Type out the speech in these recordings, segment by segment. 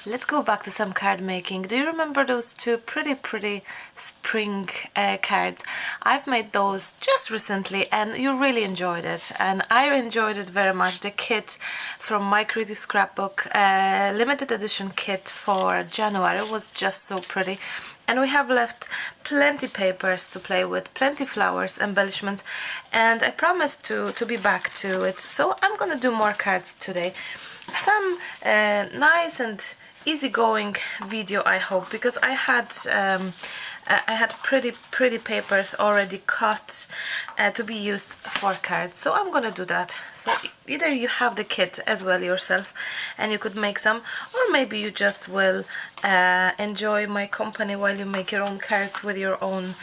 Let's go back to some card making. Do you remember those two pretty spring cards? I've made those just recently and you really enjoyed it, and I enjoyed it very much. The kit from my creative scrapbook, limited edition kit for January, was just so pretty. And we have left plenty papers to play with, plenty flowers, embellishments, and I promised to be back to it. So I'm gonna do more cards today. Some nice and easygoing video, I hope, because I had pretty papers already cut to be used for cards, so I'm gonna do that. So either you have the kit as well yourself and you could make some, or maybe you just will enjoy my company while you make your own cards with your own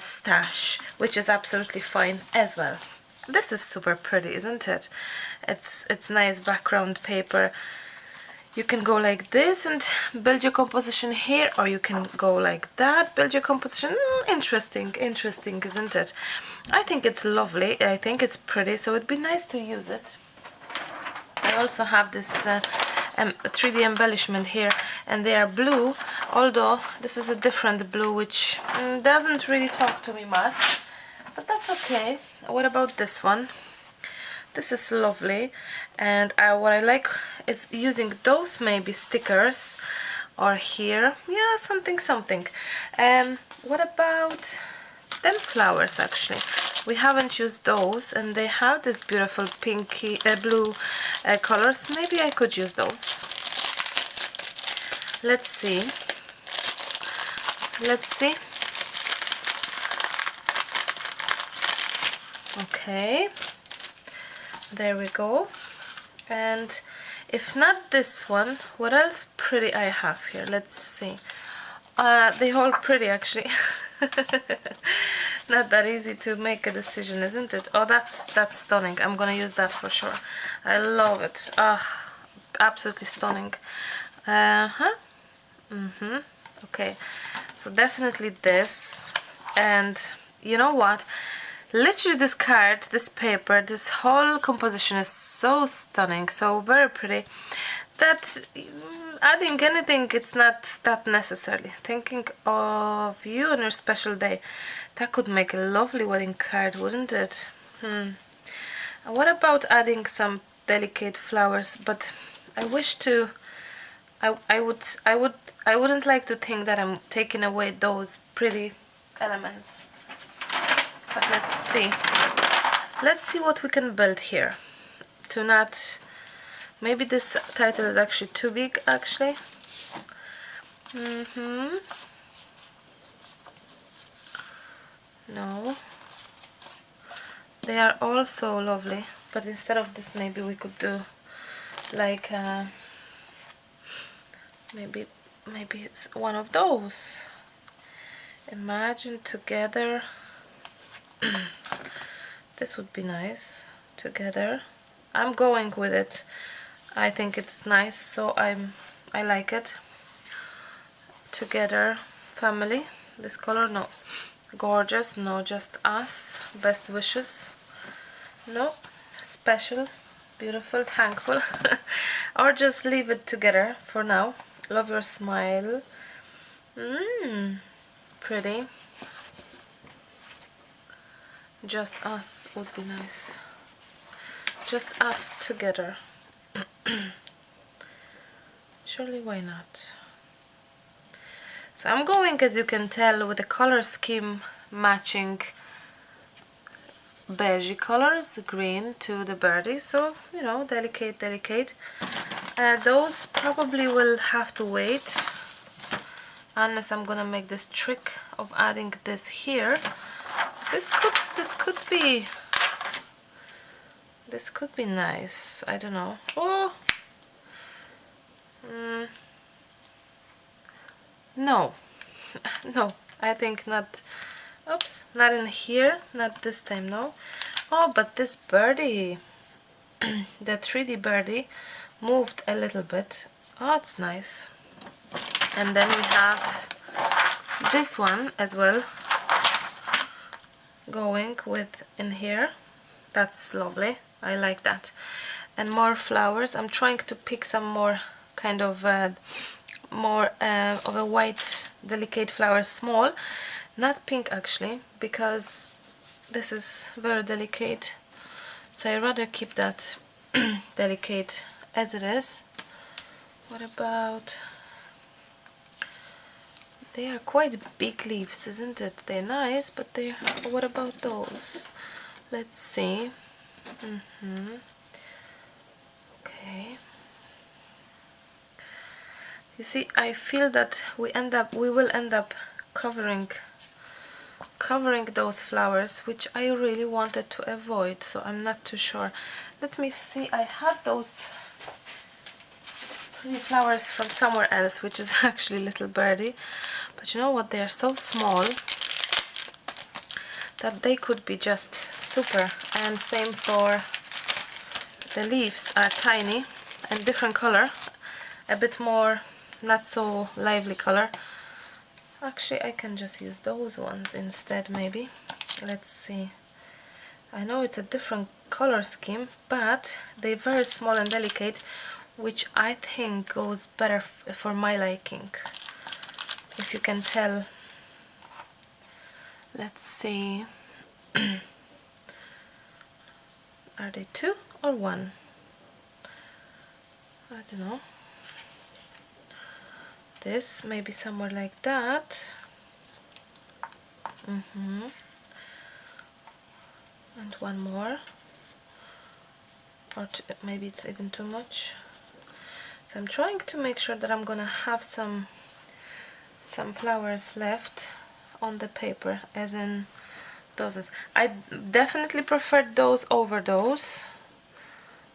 stash, which is absolutely fine as well. This is super pretty, isn't it? It's nice background paper. You can go like this and build your composition here, or you can go like that, build your composition. Interesting, isn't it? I think it's lovely. I think it's pretty, so it'd be nice to use it. I also have this 3D embellishment here, and they are blue, although this is a different blue which doesn't really talk to me much, but that's okay. What about this one? This is lovely, and what I like is using those maybe stickers, or here, yeah, something. What about them flowers? Actually, we haven't used those, and they have this beautiful pinky blue colors. Maybe I could use those. Let's see. Okay, there we go. And if not this one, what else pretty I have here? Let's see. They all pretty, actually. Not that easy to make a decision, isn't it? Oh, that's stunning. I'm gonna use that for sure. I love it. Absolutely stunning. Okay, so definitely this. And you know what? Literally this card, this paper, this whole composition is so stunning, so very pretty, that adding anything, it's not that necessary. Thinking of you on your special day, that could make a lovely wedding card, wouldn't it? What about adding some delicate flowers? But I wish to, I wouldn't like to think that I'm taking away those pretty elements. But let's see what we can build here. To not, maybe this title is actually too big, actually. No, they are all so lovely, but instead of this, maybe we could do like maybe it's one of those. Imagine together. This would be nice together. I'm going with it. I think it's nice, so I like it. Together, family. This color, no. Gorgeous, no. Just us. Best wishes, no. Special, beautiful, thankful. Or just leave it together for now. Love your smile. Pretty. Just us would be nice. Just us together. Surely, why not? So I'm going, as you can tell, with the color scheme matching beigey colors, green to the birdie, so you know, delicate. Those probably will have to wait, unless I'm gonna make this trick of adding this here. This could be nice. I don't know. Oh, no, I think not. Oops, not in here, not this time, no. Oh, but this birdie, the 3D birdie, moved a little bit. Oh, it's nice. And then we have this one as well, going with in here. That's lovely. I like that. And more flowers. I'm trying to pick some more kind of more of a white delicate flower, small, not pink actually, because this is very delicate, so I rather keep that delicate as it is. What about, they are quite big leaves, isn't it? They're nice, but they, what about those? Let's see. Okay. You see, I feel that we will end up covering those flowers, which I really wanted to avoid, so I'm not too sure. Let me see, I had those pretty flowers from somewhere else, which is actually Little Birdie, but you know what, they are so small that they could be just super. And same for the leaves, are tiny and different color, a bit more not so lively color. Actually, I can just use those ones instead, maybe. Let's see. I know it's a different color scheme, but they're very small and delicate, which I think goes better for my liking, if you can tell. Let's see. Are they 2 or 1? I don't know. This maybe somewhere like that. And one more, or maybe it's even too much. So I'm trying to make sure that I'm gonna have some flowers left on the paper, as in those. I definitely prefer those over those,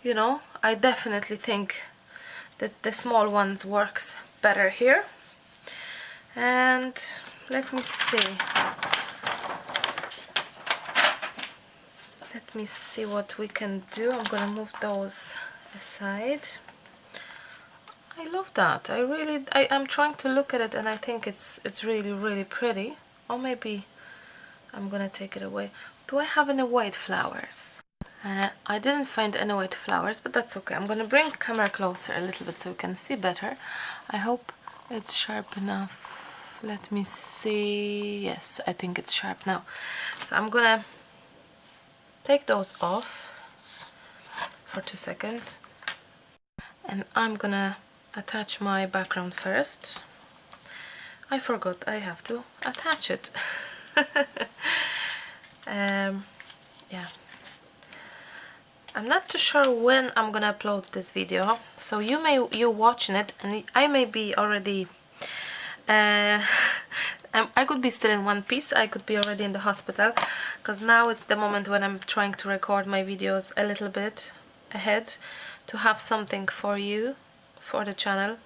you know. I definitely think that the small ones works better here. And let me see. Let me see what we can do. I'm gonna move those aside. I love that. I'm trying to look at it, and I think it's really pretty. Or maybe I'm gonna take it away. Do I have any white flowers? I didn't find any white flowers, but that's okay. I'm gonna bring the camera closer a little bit so you can see better. I hope it's sharp enough. Let me see. Yes, I think it's sharp now. So I'm gonna take those off for 2 seconds, and I'm gonna attach my background first. I forgot I have to attach it. Yeah, I'm not too sure when I'm gonna upload this video, so you're watching it, and I may be already I could be still in one piece, I could be already in the hospital, because now it's the moment when I'm trying to record my videos a little bit ahead to have something for you, for the channel.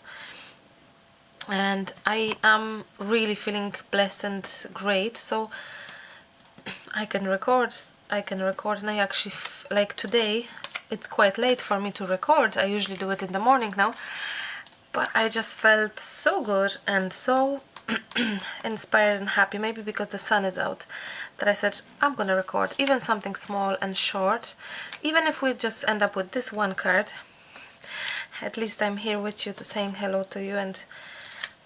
And I am really feeling blessed and great, so I can record, and I actually like today it's quite late for me to record. I usually do it in the morning now, but I just felt so good and so inspired and happy, maybe because the sun is out, that I said I'm gonna record even something small and short. Even if we just end up with this one card, at least I'm here with you, to saying hello to you and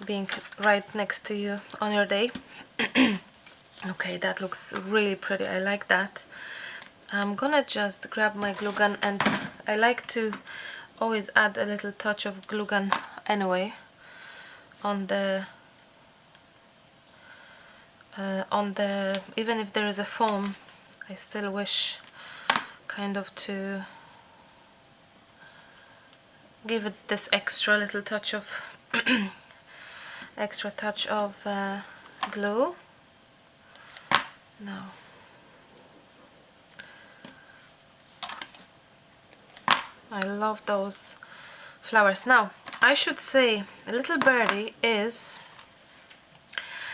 being right next to you on your day. Okay, that looks really pretty. I like that. I'm gonna just grab my glue gun, and I like to always add a little touch of glue gun anyway on the even if there is a foam, I still wish kind of to give it this extra little touch of extra touch of glue. Now I love those flowers. Now I should say Little Birdie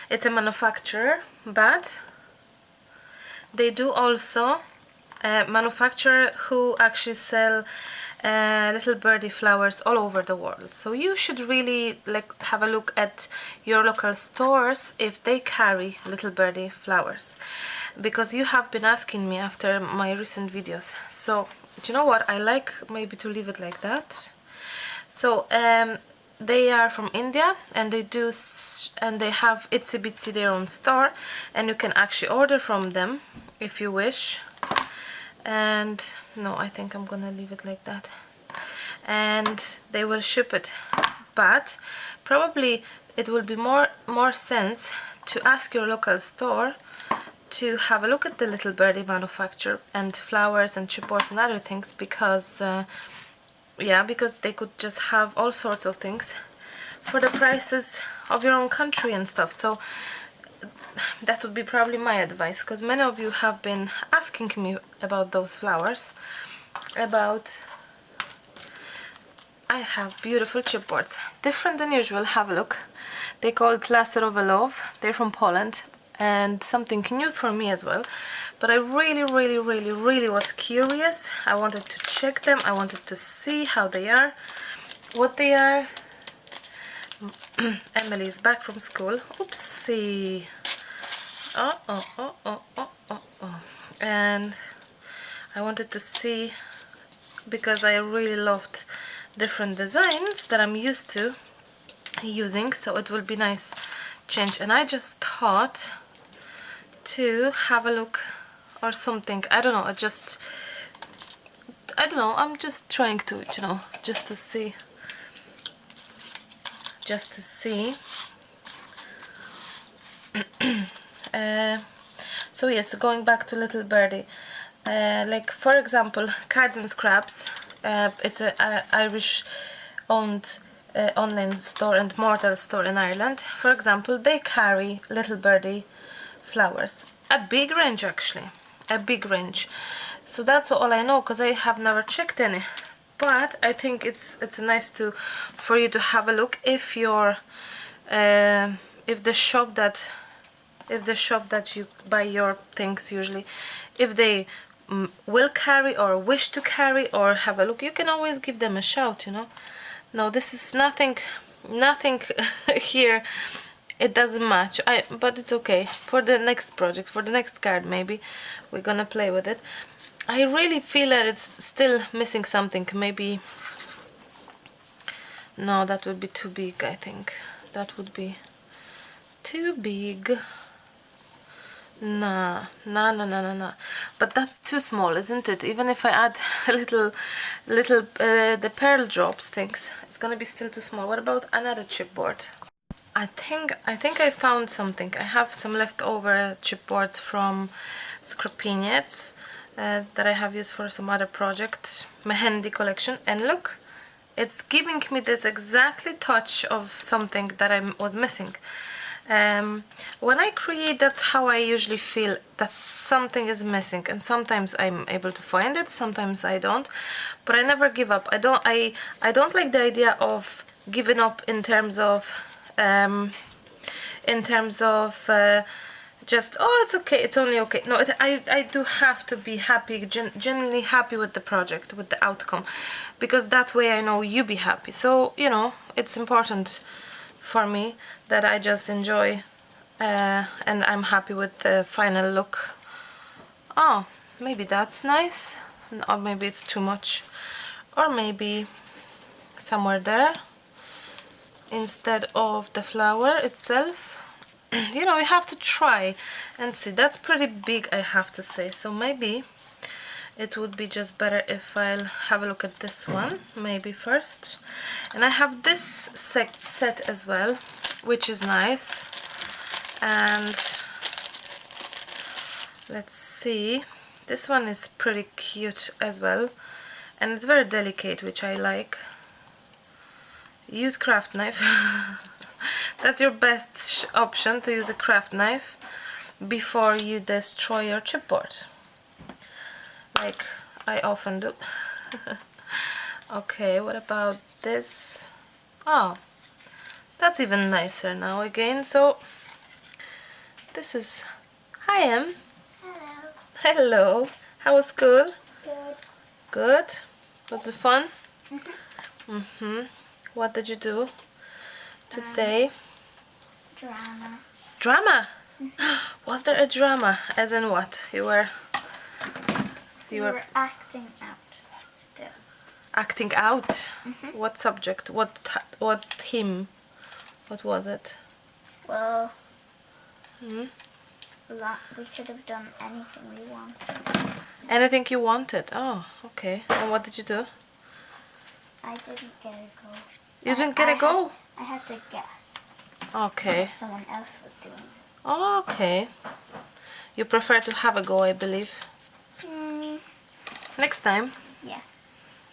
it's a manufacturer, but they do also manufacture who actually sell Little Birdie flowers all over the world. So you should really have a look at your local stores if they carry Little Birdie flowers, because you have been asking me after my recent videos. So do you know what, I like maybe to leave it like that. So they are from India, and they have Itsy Bitsy their own store, and you can actually order from them if you wish. And no, I think I'm gonna leave it like that, and they will ship it. But probably it will be more sense to ask your local store to have a look at the Little Birdie manufacture and flowers and chipboards and other things, because yeah, because they could just have all sorts of things for the prices of your own country and stuff. So that would be probably my advice, because many of you have been asking me about those flowers. I have beautiful chipboards, different than usual. Have a look. They called Laserowe Love. They're from Poland, and something new for me as well. But I really was curious. I wanted to check them. I wanted to see how they are, what they are. Emily is back from school. Oopsie. And I wanted to see, because I really loved different designs that I'm used to using, so it will be nice change. And I just thought to have a look or something. I don't know, I'm just trying to, you know, just to see. So yes, going back to Little Birdie, like for example, Cards and Scraps. It's a Irish owned online store and mortar store in Ireland. For example, they carry Little Birdie flowers, a big range actually, a big range. So that's all I know, because I have never checked any. But I think it's nice for you to have a look if you're if the shop that you buy your things usually, if they will carry or wish to carry or have a look, you can always give them a shout, you know. No, this is nothing here, it doesn't match, but it's okay. For the next project, for the next card, maybe we're gonna play with it. I really feel that it's still missing something. Maybe, no, that would be too big. I think that would be too big. Nah. But that's too small, isn't it? Even if I add a little the pearl drops things, it's gonna be still too small. What about another chipboard? I think I found something. I have some leftover chipboards from Scrapinets that I have used for some other project, Mehendi collection, and look, it's giving me this exactly touch of something that I was missing. When I create, that's how I usually feel, that something is missing, and sometimes I'm able to find it, sometimes I don't, but I never give up. I don't like the idea of giving up in terms of just, oh, it's okay, it's only okay. No, I do have to be happy, genuinely happy with the project, with the outcome, because that way I know you be happy. So, you know, it's important for me that I just enjoy and I'm happy with the final look. Oh, maybe that's nice, or maybe it's too much, or maybe somewhere there instead of the flower itself. You know, you have to try and see. That's pretty big, I have to say, so maybe it would be just better if I'll have a look at this one maybe first. And I have this set as well, which is nice. And let's see, this one is pretty cute as well, and it's very delicate, which I like. Use craft knife. That's your best option, to use a craft knife before you destroy your chipboard, like I often do. Okay, what about this? Oh, that's even nicer now again. So this is, hi Em. Hello. Hello. How was school? Good. Good? Was it fun? Mm-hmm. What did you do today? Drama. Drama? Was there a drama? As in what? You were acting out still. acting out. What subject? What theme? What was it? Well, we should have done anything we wanted. Anything you wanted. Oh, okay. And what did you do? I didn't get a go. You didn't get a go? I had to guess. Okay. What someone else was doing. Oh, okay. You prefer to have a go, I believe. Next time. Yeah.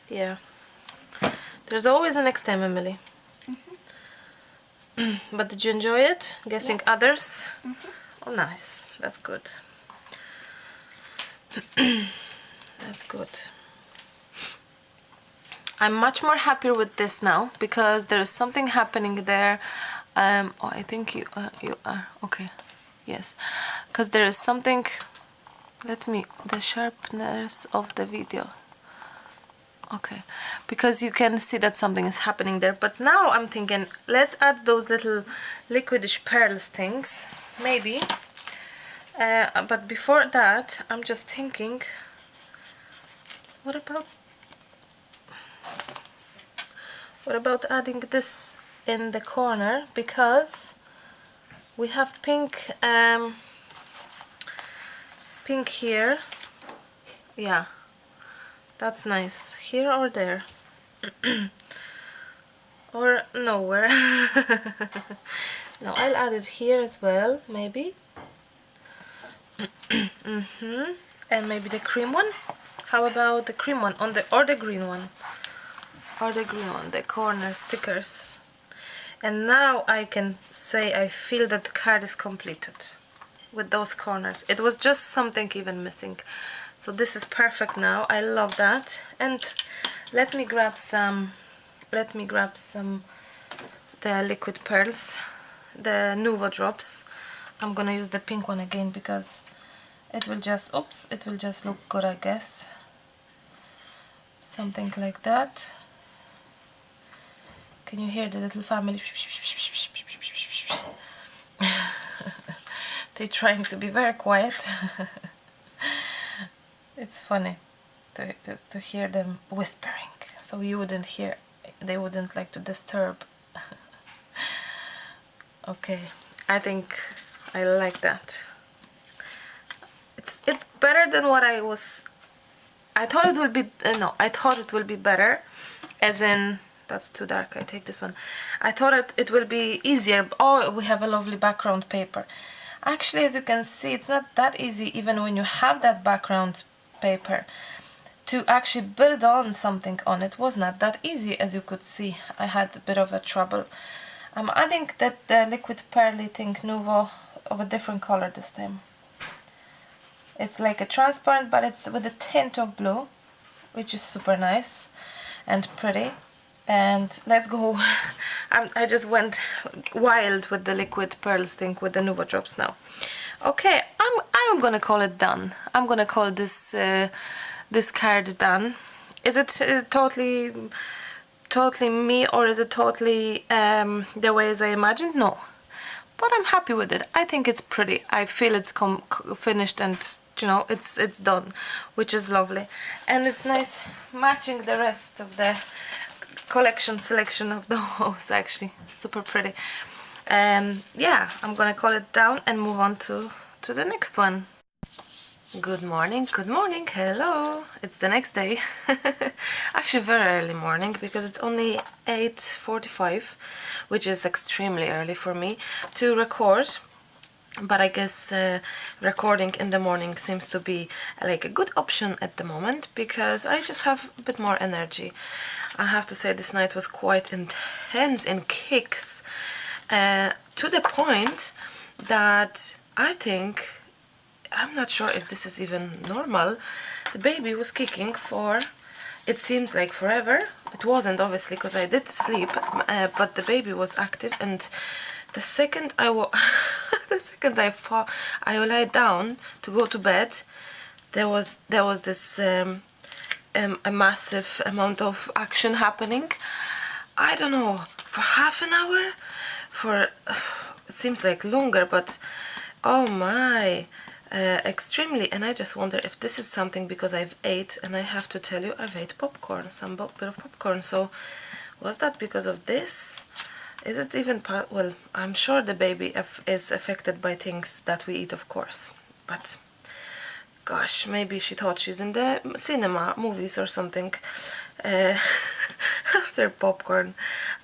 Yeah. There's always a next time, Emily. But did you enjoy it? Guessing others? Oh, nice. That's good. That's good. I'm much more happier with this now because there is something happening there. Oh, I think you are okay. Yes, because there is something. The sharpness of the video. Okay, because you can see that something is happening there. But now I'm thinking, let's add those little liquidish pearls things, maybe. But before that, I'm just thinking, what about adding this in the corner, because we have pink pink here. Yeah, that's nice. Here or there? Or nowhere. No, I'll add it here as well, maybe. And maybe the cream one. How about the cream one on or the green one? Or the green one, the corner stickers. And now I can say I feel that the card is completed with those corners. It was just something even missing. So this is perfect now. I love that. And let me grab some the liquid pearls, the Nuvo drops. I'm gonna use the pink one again because it will just look good, I guess. Something like that. Can you hear the little family? They're trying to be very quiet. It's funny to hear them whispering, so you wouldn't hear. They wouldn't like to disturb. Okay, I think I like that. It's better than what I thought it would be. No, I thought it will be better, as in. That's too dark, I take this one. I thought it will be easier. Oh, we have a lovely background paper. Actually, as you can see, it's not that easy, even when you have that background paper, to actually build on something on it. Was not that easy, as you could see. I had a bit of a trouble. I'm adding the liquid pearly thing, Nuvo, of a different color this time. It's like a transparent, but it's with a tint of blue, which is super nice and pretty. And let's go. I just went wild with the liquid pearls thing with the Nuvo drops now. Okay, I'm gonna call it done. I'm gonna call this this card done. Is it totally me, or is it totally the way as I imagined? No, but I'm happy with it. I think it's pretty. I feel it's finished, and you know, it's done, which is lovely, and it's nice matching the rest of the selection of those. Actually, super pretty. Yeah, I'm gonna call it down and move on to the next one. Good morning, hello. It's the next day. Actually very early morning, because it's only 8:45, which is extremely early for me to record. But I guess recording in the morning seems to be like a good option at the moment, because I just have a bit more energy. I have to say this night was quite intense in kicks, to the point that I think, I'm not sure if this is even normal, the baby was kicking for, it seems like forever. It wasn't, obviously, because I did sleep, but the baby was active, and the second I lie down to go to bed, there was this a massive amount of action happening. I don't know, for half an hour, it seems like longer, but oh my, extremely, and I just wonder if this is something because I've ate, and I have to tell you, I've ate popcorn, some bit of popcorn, so was that because of this? Is it even well, I'm sure the baby is affected by things that we eat, of course, but gosh, maybe she thought she's in the cinema, movies or something, after popcorn.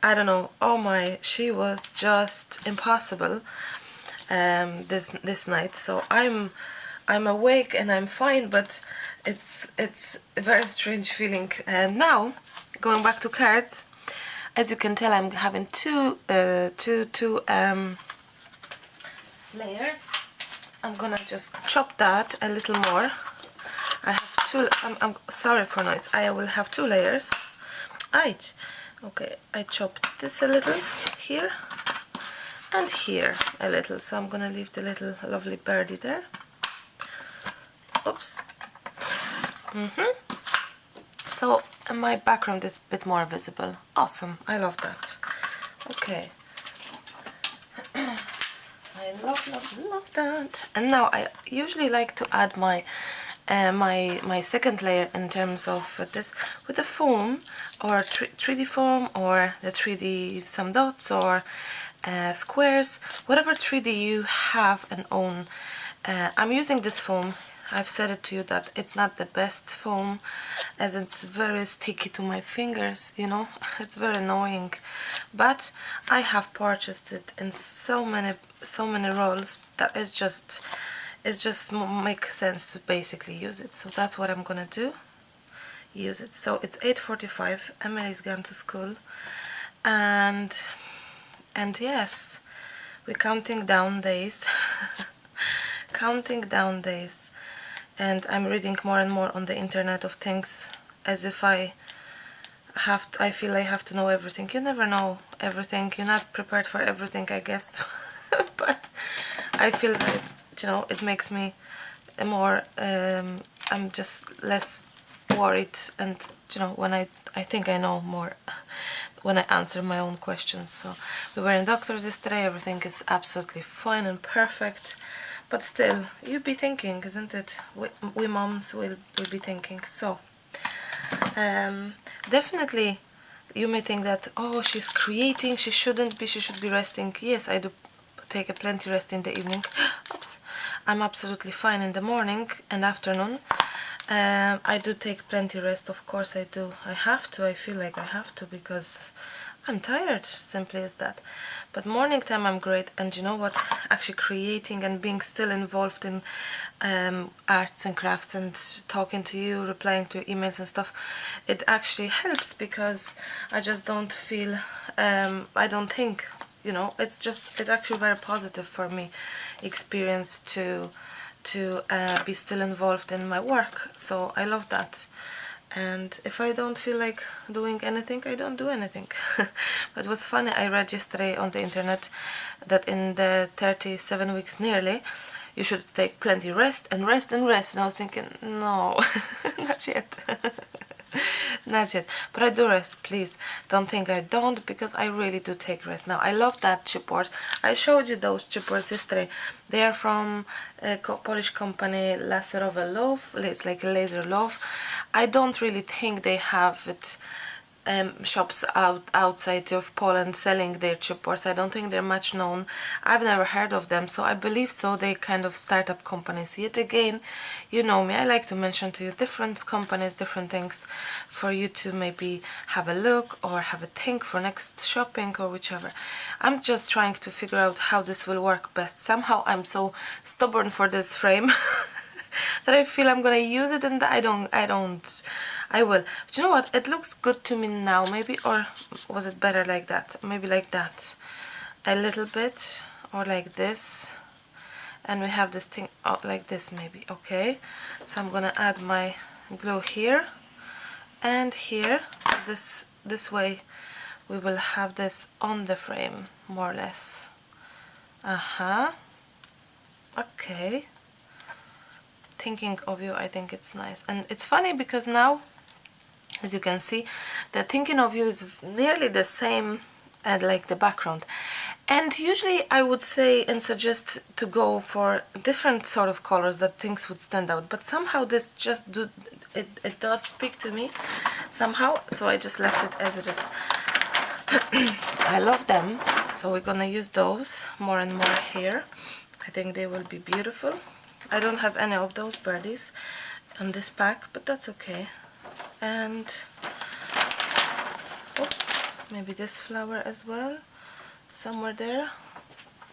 I don't know. Oh my, she was just impossible this night. So I'm awake and I'm fine, but it's a very strange feeling. And now, going back to cards, as you can tell, I'm having two layers. I'm gonna just chop that a little more. I have two. I'm sorry for noise. I will have two layers. Okay, I chopped this a little here and here a little. So I'm gonna leave the little lovely birdie there. Oops. So my background is a bit more visible. Awesome. I love that. Okay. I love that. And now I usually like to add my my second layer in terms of this with a foam or 3D foam or the 3D some dots or squares, whatever 3D you have and own. I'm using this foam. I've said it to you that it's not the best foam, as it's very sticky to my fingers, you know. It's very annoying, but I have purchased it in so many rolls that it just makes sense to basically use it. So that's what I'm gonna do, use it. So it's 8:45. Emily's gone to school, and yes, we're counting down days. Counting down days. And I'm reading more and more on the internet of things, as if I feel I have to know everything. You never know everything. You're not prepared for everything, I guess. But I feel that, you know, it makes me more, I'm just less worried, and, you know, when I think I know more when I answer my own questions. So we were in doctors yesterday. Everything is absolutely fine and perfect. But still, you'd be thinking, isn't it? We moms will be thinking. So, definitely, you may think that, oh, she's creating, she shouldn't be, she should be resting. Yes, I do take a plenty rest in the evening. Oops. I'm absolutely fine in the morning and afternoon. I do take plenty rest, of course I do. I have to, I feel like I have to, because I'm tired, simply as that. But morning time I'm great, and you know what, actually creating and being still involved in arts and crafts and talking to you, replying to emails and stuff, it actually helps, because I just don't feel, I don't think, you know, it's actually very positive for me experience to be still involved in my work. So I love that. And if I don't feel like doing anything, I don't do anything. But it was funny, I read yesterday on the internet that in the 37 weeks nearly, you should take plenty rest and rest and rest. And I was thinking, no, not yet. Not yet. But I do rest, please. Don't think I don't, because I really do take rest. Now, I love that chipboard. I showed you those chipboards yesterday. They are from a Polish company, Laserowe Loaf. It's like a laser loaf. I don't really think they have it shops outside of Poland selling their chipboards. I don't think they're much known. I've never heard of them, so I believe so. They kind of startup companies. Yet again, you know me, I like to mention to you different companies, different things, for you to maybe have a look or have a think for next shopping or whichever. I'm just trying to figure out how this will work best. Somehow I'm so stubborn for this frame that I feel I'm gonna use it, and I will. But you know what? It looks good to me now, maybe, or was it better like that? Maybe like that, a little bit, or like this, and we have this thing out like this, maybe. Okay, so I'm gonna add my glue here and here, so this way we will have this on the frame, more or less. Okay. Thinking of you, I think it's nice. And it's funny because now, as you can see, the thinking of you is nearly the same as like the background. And usually I would say and suggest to go for different sort of colors that things would stand out, but somehow this just it does speak to me somehow, so I just left it as it is. I love them, so we're gonna use those more and more here. I think they will be beautiful. I don't have any of those birdies on this pack, but that's okay. And oops, maybe this flower as well, somewhere there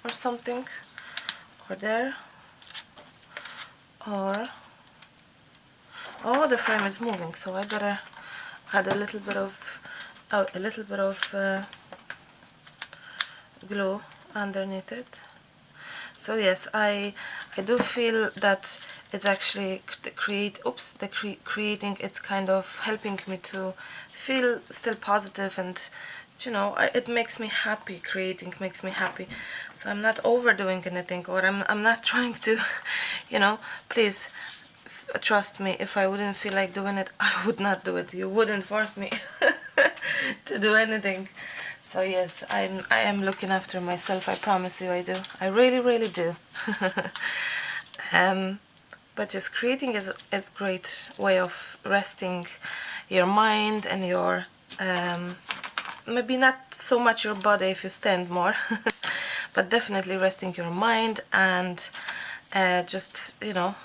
or something, or there, or oh, the frame is moving, so I better add a little bit of glue underneath it. So yes, I do feel that it's actually creating, it's kind of helping me to feel still positive, and you know, it makes me happy. Creating makes me happy, so I'm not overdoing anything, or I'm not trying to, you know, please trust me, if I wouldn't feel like doing it, I would not do it. You wouldn't force me to do anything. So yes, I am looking after myself, I promise you I do. I really, really do. But just creating is a great way of resting your mind and your, maybe not so much your body if you stand more, but definitely resting your mind and just, you know,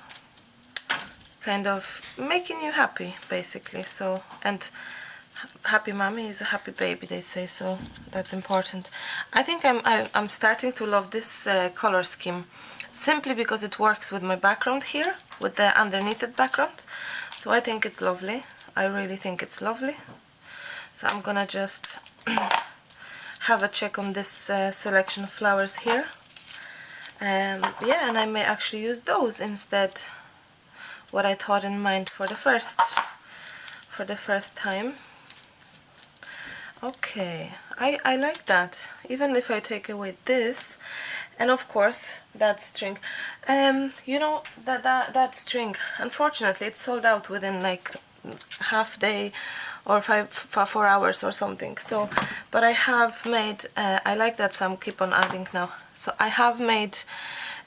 kind of making you happy, basically. So, and happy mommy is a happy baby, they say, so that's important. I think I'm starting to love this color scheme, simply because it works with my background here, with the underneath it background. So I think it's lovely. I really think it's lovely. So I'm gonna just have a check on this selection of flowers here. Yeah, and I may actually use those instead, what I thought in mind for the first time. Okay, I like that, even if I take away this, and of course that string. You know, that string, unfortunately it's sold out within like half day or 4 hours or something. So, but I have made, I like that, so I'm keep on adding now. So I have made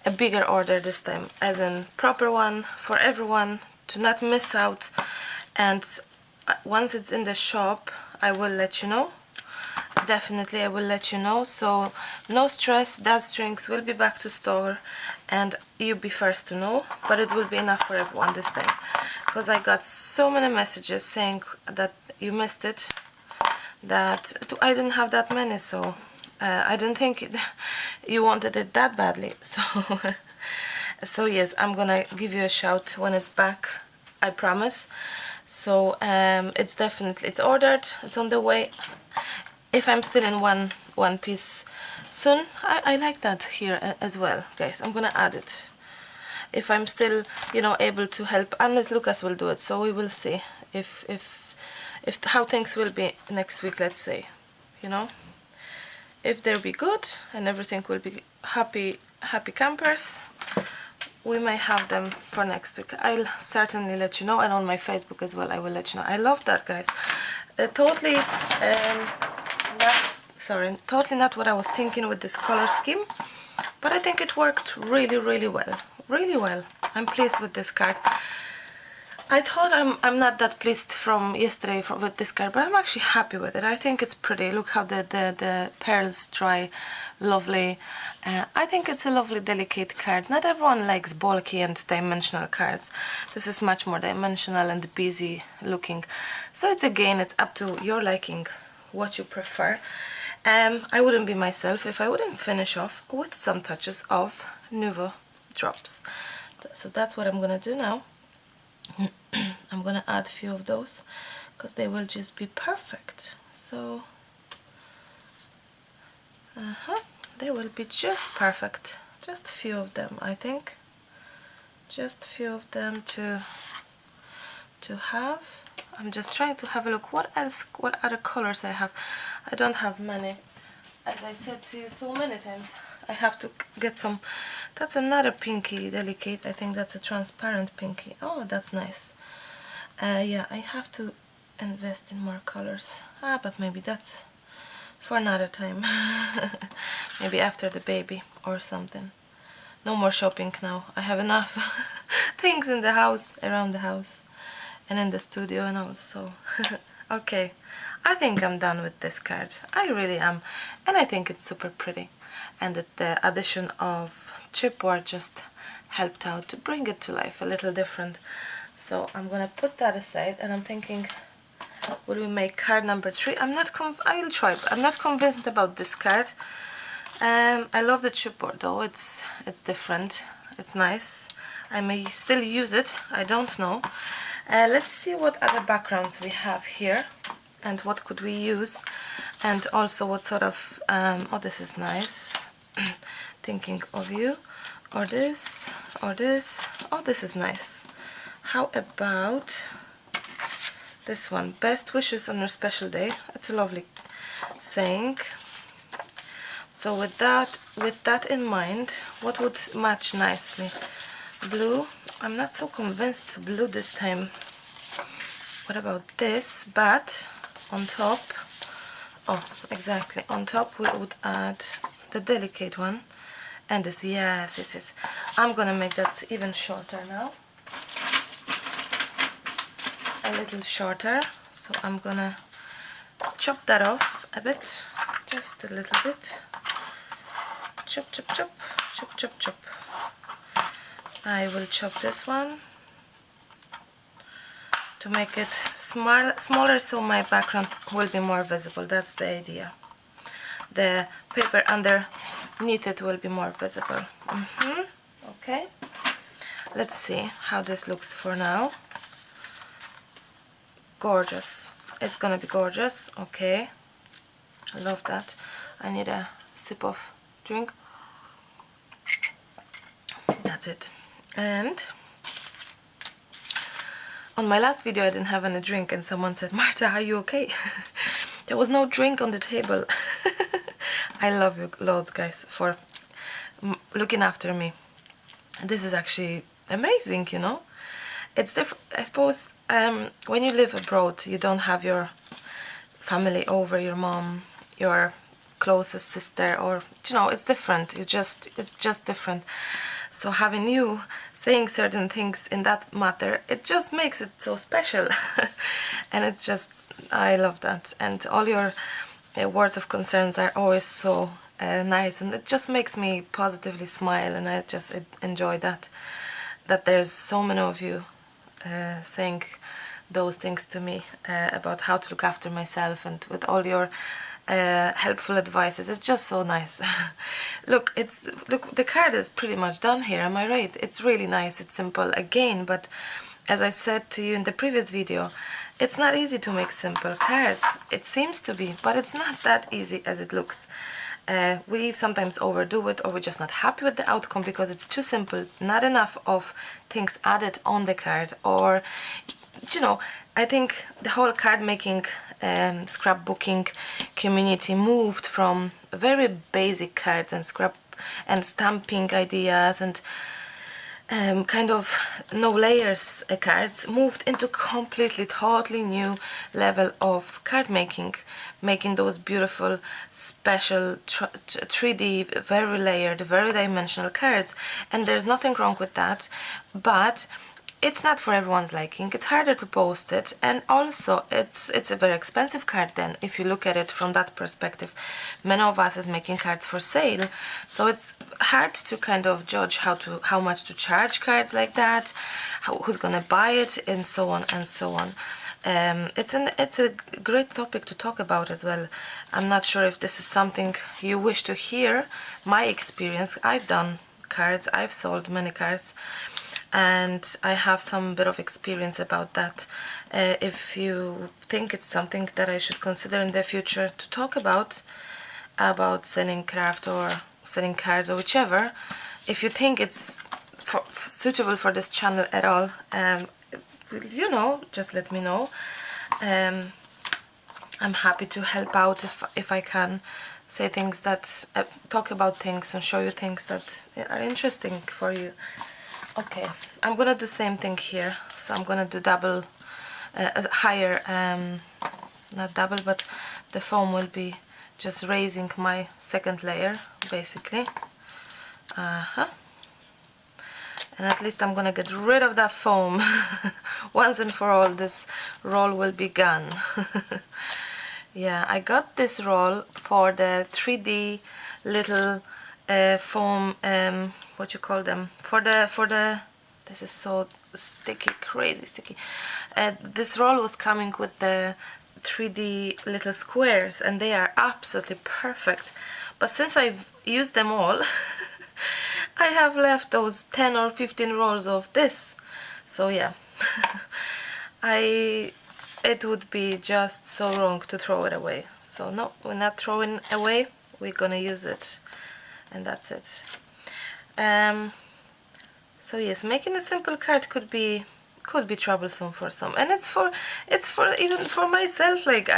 a bigger order this time, as in proper one for everyone to not miss out, and once it's in the shop I will let you know. Definitely I will let you know, so no stress, that strings will be back to store and you'll be first to know, but it will be enough for everyone this time, because I got so many messages saying that you missed it, that I didn't have that many, so I didn't think you wanted it that badly. So so yes, I'm gonna give you a shout when it's back, I promise. So it's definitely, it's ordered, it's on the way. If I'm still in one piece soon, I like that here as well, guys. I'm gonna add it if I'm still, you know, able to help, unless Lucas will do it. So we will see if how things will be next week, let's say, you know. If they'll be good and everything will be happy campers, we may have them for next week. I'll certainly let you know, and on my Facebook as well I will let you know. I love that, guys. Totally totally not what I was thinking with this color scheme, but I think it worked really, really well. Really well. I'm pleased with this card. I thought I'm not that pleased from yesterday with this card, but I'm actually happy with it. I think it's pretty. Look how the pearls dry lovely. I think it's a lovely, delicate card. Not everyone likes bulky and dimensional cards. This is much more dimensional and busy looking. So it's, again, it's up to your liking, what you prefer. I wouldn't be myself if I wouldn't finish off with some touches of Nouveau drops. So that's what I'm gonna do now. I'm gonna add a few of those because they will just be perfect. So they will be just perfect. Just a few of them, I think. Just a few of them to have. I'm just trying to have a look what else, what other colors I have. I don't have many, as I said to you so many times. I have to get some. That's another pinky delicate. I think that's a transparent pinky. Oh, that's nice. Yeah, I have to invest in more colors. But maybe that's for another time. Maybe after the baby or something. No more shopping now. I have enough things in the house, around the house, and in the studio and also. Okay, I think I'm done with this card. I really am. And I think it's super pretty. And that the addition of chipboard just helped out to bring it to life a little different. So I'm gonna put that aside, and I'm thinking, will we make card number 3? I'll try, but I'm not convinced about this card. I love the chipboard though. It's different. It's nice. I may still use it. I don't know. Let's see what other backgrounds we have here, and what could we use, and also what sort of. Oh, this is nice. Thinking of you, or this, or this. Oh, this is nice. How about this one? Best wishes on your special day. It's a lovely saying. So with that in mind, what would match nicely? Blue. I'm not so convinced blue this time. What about this? But on top, oh, exactly, on top we would add the delicate one. And this, yes. I'm gonna make that even shorter now. A little shorter. So I'm gonna chop that off a bit, just a little bit. Chop, chop, chop, chop, chop, chop. I will chop this one to make it smaller, so my background will be more visible. That's the idea. The paper underneath it will be more visible. Okay. Let's see how this looks for now. Gorgeous. It's gonna be gorgeous. Okay. I love that. I need a sip of drink. That's it. And on my last video I didn't have any drink, and someone said, Marta, are you okay? There was no drink on the table. I love you loads, guys, for looking after me. This is actually amazing, you know. It's different. I suppose when you live abroad, you don't have your family over, your mom, your closest sister, or you know, it's different. It's just different. So having you saying certain things in that matter, it just makes it so special. And it's just, I love that. And all your words of concerns are always so nice, and it just makes me positively smile, and I just enjoy that there's so many of you saying those things to me about how to look after myself, and with all your helpful advices. It's just so nice. Look, the card is pretty much done here, am I right? It's really nice, it's simple again, but as I said to you in the previous video, it's not easy to make simple cards. It seems to be, but it's not that easy as it looks. We sometimes overdo it, or we're just not happy with the outcome because it's too simple, not enough of things added on the card, or you know, I think the whole card making scrapbooking community moved from very basic cards and scrap and stamping ideas and kind of no layers cards, moved into completely totally new level of card making those beautiful special 3D very layered, very dimensional cards. And there's nothing wrong with that, but it's not for everyone's liking. It's harder to post it, and also it's a very expensive card then, if you look at it from that perspective. Many of us is making cards for sale, so it's hard to kind of judge how much to charge cards like that, who's gonna buy it, and so on and so on. It's a great topic to talk about as well. I'm not sure if this is something you wish to hear. My experience, I've done cards, I've sold many cards, and I have some bit of experience about that. If you think it's something that I should consider in the future to talk about selling craft or selling cards or whichever, if you think it's suitable for this channel at all, you know, just let me know. I'm happy to help out if I can say things that talk about things and show you things that are interesting for you. Okay, I'm gonna do same thing here. So I'm gonna do double, higher, not double, but the foam will be just raising my second layer basically. And at least I'm gonna get rid of that foam. Once and for all, this roll will be gone. Yeah, I got this roll for the 3D little foam, what you call them, for the this is so sticky, crazy sticky. This roll was coming with the 3D little squares, and they are absolutely perfect. But since I've used them all, I have left those 10 or 15 rolls of this. So yeah, it would be just so wrong to throw it away. So no, we're not throwing away, we're gonna use it, and that's it. So yes, making a simple card could be troublesome for some, and it's for even for myself. Like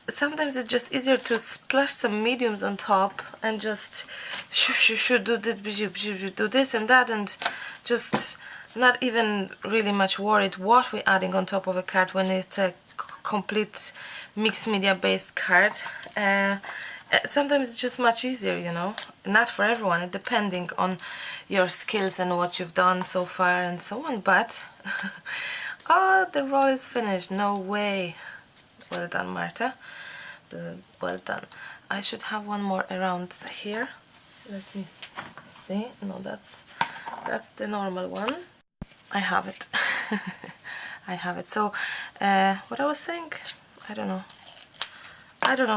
sometimes it's just easier to splash some mediums on top and just do this and that, and just not even really much worried what we're adding on top of a card when it's a complete mixed media based card. Sometimes it's just much easier, you know. Not for everyone, depending on your skills and what you've done so far and so on. But oh, the roll is finished. No way. Well done, Marta. Well done. I should have one more around here. Let me see. No, that's the normal one. I have it. I have it. So what I was saying, I don't know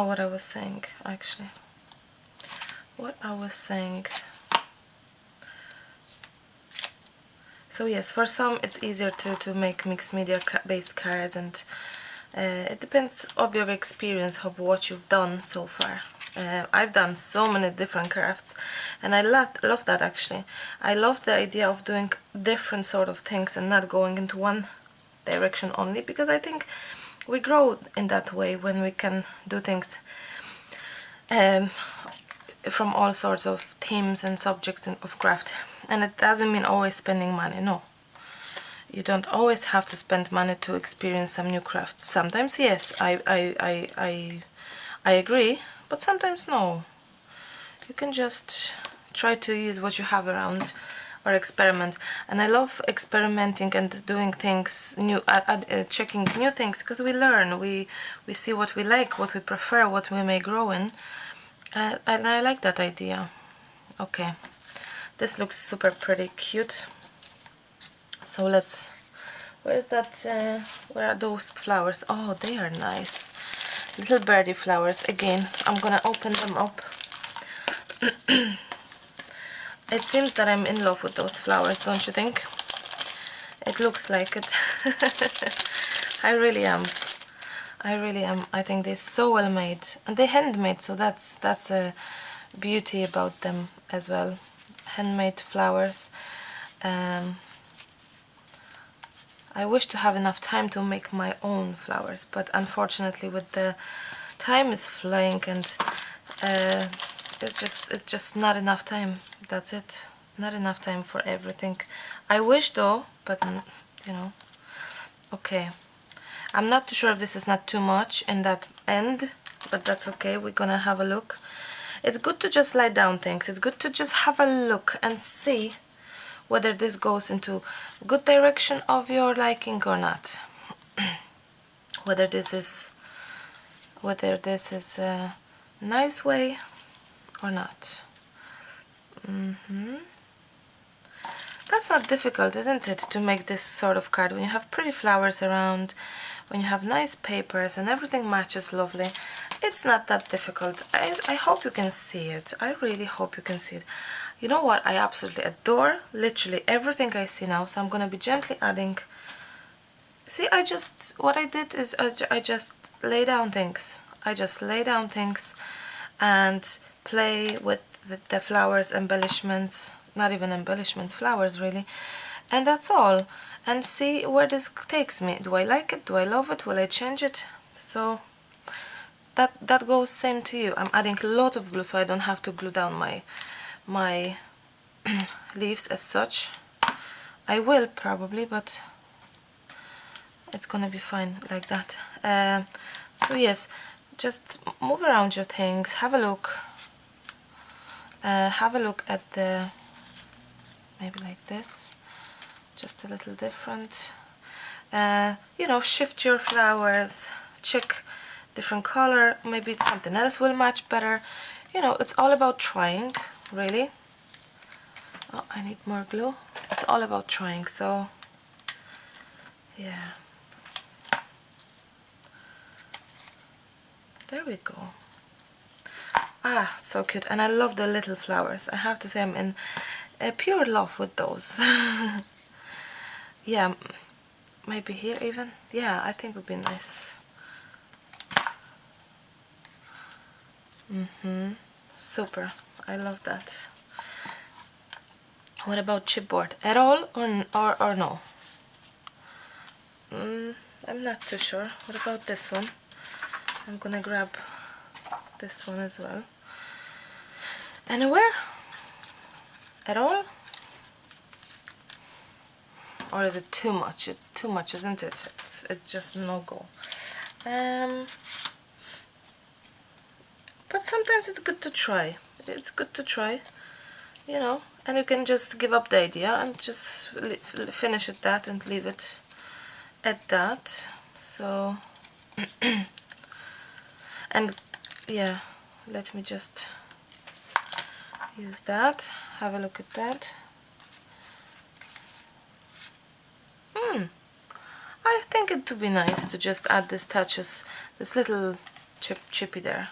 what I was saying actually. What I was saying. So yes, for some it's easier to make mixed media based cards, and it depends on your experience of what you've done so far. I've done so many different crafts, and I love that actually. I love the idea of doing different sort of things and not going into one direction only, because I think we grow in that way when we can do things from all sorts of themes and subjects of craft. And it doesn't mean always spending money, no. You don't always have to spend money to experience some new crafts. Sometimes yes, I agree, but sometimes no. You can just try to use what you have around or experiment. And I love experimenting and doing things new, checking new things, because we learn, we see what we like, what we prefer, what we may grow in, and I like that idea. Okay, this looks super pretty cute. So let's, where is that, where are those flowers? Oh, they are nice. Little birdie flowers. Again, I'm gonna open them up. It seems that I'm in love with those flowers, don't you think? It looks like it. I really am. I really am. I think they're so well made, and they're handmade, so that's a beauty about them as well. Handmade flowers. I wish to have enough time to make my own flowers, but unfortunately with the time is flying, and it's just not enough time. That's it. Not enough time for everything. I wish though, but you know. Okay. I'm not too sure if this is not too much in that end, but that's okay. We're gonna have a look. It's good to just lay down things. It's good to just have a look and see whether this goes into good direction of your liking or not. whether this is a nice way or not. That's not difficult, isn't it, to make this sort of card when you have pretty flowers around, when you have nice papers and everything matches lovely. It's not that difficult. I hope you can see it. I really hope you can see it. You know what? I absolutely adore literally everything I see now, so I'm gonna be gently adding. See, what I did is I just lay down things. I just lay down things and play with the flowers, embellishments, not even embellishments, flowers really, and that's all, and see where this takes me. Do I like it? Do I love it? Will I change it? So that goes same to you. I'm adding a lot of glue so I don't have to glue down my leaves as such. I will probably, but it's gonna be fine like that. So yes, just move around your things, have a look. Have a look at the, maybe like this, just a little different. You know, shift your flowers, check different color, maybe something else will match better. You know, it's all about trying, really. Oh, I need more glue. It's all about trying, so yeah. There we go. Ah, so cute. And I love the little flowers. I have to say I'm in pure love with those. Yeah, maybe here even. Yeah, I think it would be nice. Super. I love that. What about chipboard? At all or no? I'm not too sure. What about this one? I'm gonna grab this one as well. Anywhere? At all? Or is it too much? It's too much, isn't it? It's just no go. But sometimes it's good to try. It's good to try, you know. And you can just give up the idea and just finish at that and leave it at that. So, and yeah, let me just use that. Have a look at that. I think it would be nice to just add these touches, this little chippy there.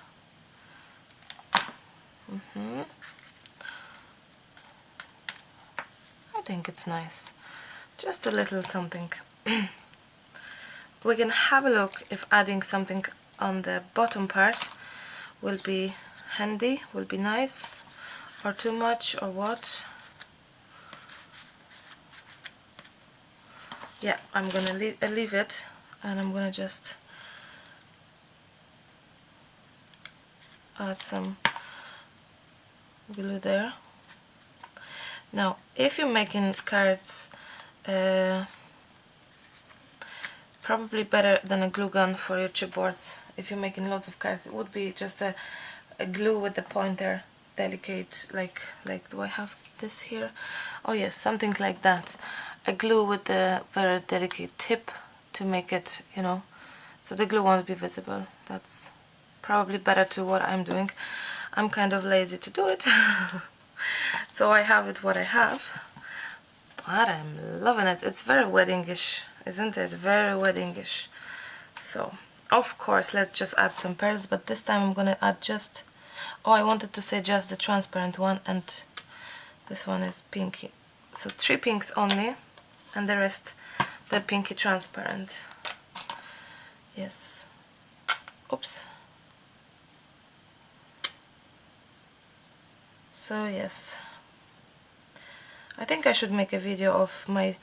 I think it's nice. Just a little something. We can have a look if adding something on the bottom part will be handy, will be nice, or too much, or what. Yeah, I'm gonna leave it, and I'm gonna just add some glue there. Now, if you're making cards, probably better than a glue gun for your chipboards. If you're making lots of cards, it would be just a glue with the pointer, delicate, like do I have this here? Oh yes, something like that. A glue with the very delicate tip to make it, you know, so the glue won't be visible. That's probably better to what I'm doing. I'm kind of lazy to do it. So I have it what I have, but I'm loving it. It's very weddingish, isn't it? Very weddingish. So of course let's just add some pearls, but this time I'm gonna add just, oh, I wanted to say just the transparent one, and this one is pinky. So 3 pinks only, and the rest the pinky transparent. Yes. Oops. So yes, I think I should make a video of my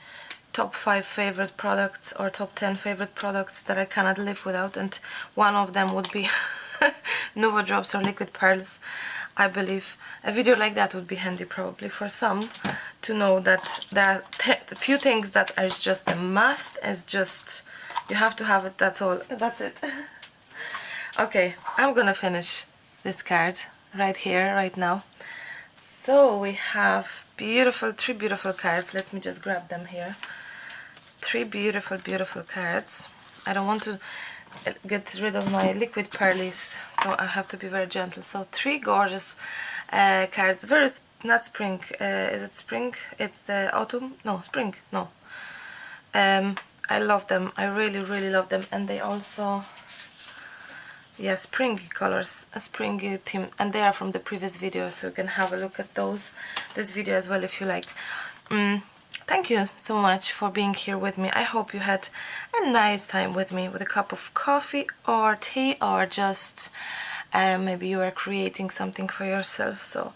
top 5 favorite products or top 10 favorite products that I cannot live without, and one of them would be Nuvo drops or liquid pearls. I believe a video like that would be handy probably for some to know that there are a few things that are just a must, as just you have to have it, that's all, that's it. Okay, I'm gonna finish this card right here, right now. So we have 3 beautiful cards. Let me just grab them here. 3 beautiful, beautiful cards. I don't want to get rid of my liquid pearlies, so I have to be very gentle. So 3 gorgeous cards. Very, not spring. Is it spring? It's the autumn? No, spring. No. I love them. I really, really love them. And they also, yeah, springy colors, a springy theme, and they are from the previous video, so you can have a look at this video as well if you like. Thank you so much for being here with me. I hope you had a nice time with me with a cup of coffee or tea, or just maybe you are creating something for yourself. So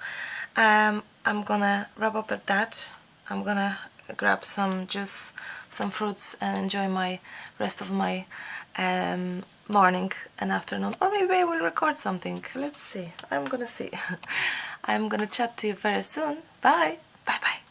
I'm gonna wrap up at that. I'm gonna grab some juice, some fruits, and enjoy my rest of my morning and afternoon, or maybe I will record something. Let's see. I'm gonna see. I'm gonna chat to you very soon. Bye. Bye bye.